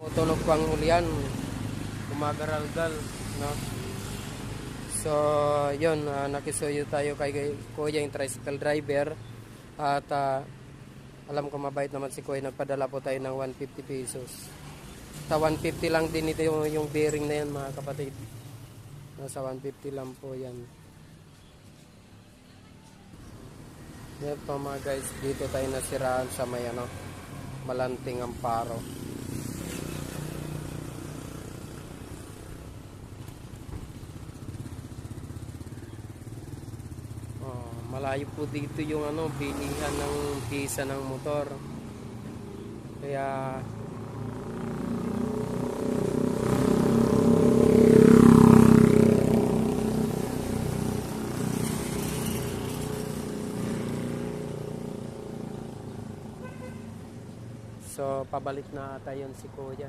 Tunog pang ulian, gumagaralgal, no? So, yun, nakisuyo tayo kay Kuya yung tricycle driver. At alam ko mabait naman si Kuya, nagpadala po tayo ng 150 pesos. Sa 150 lang din ito yung bearing na yan, mga kapatid. Nasa 150 lang po yan. Yan po mga guys, dito tayo nasiraan sa may Malanting Amparo. Malayo po dito yung bilihan ng pisa ng motor. Kaya so pabalik na ata yun si Kuya.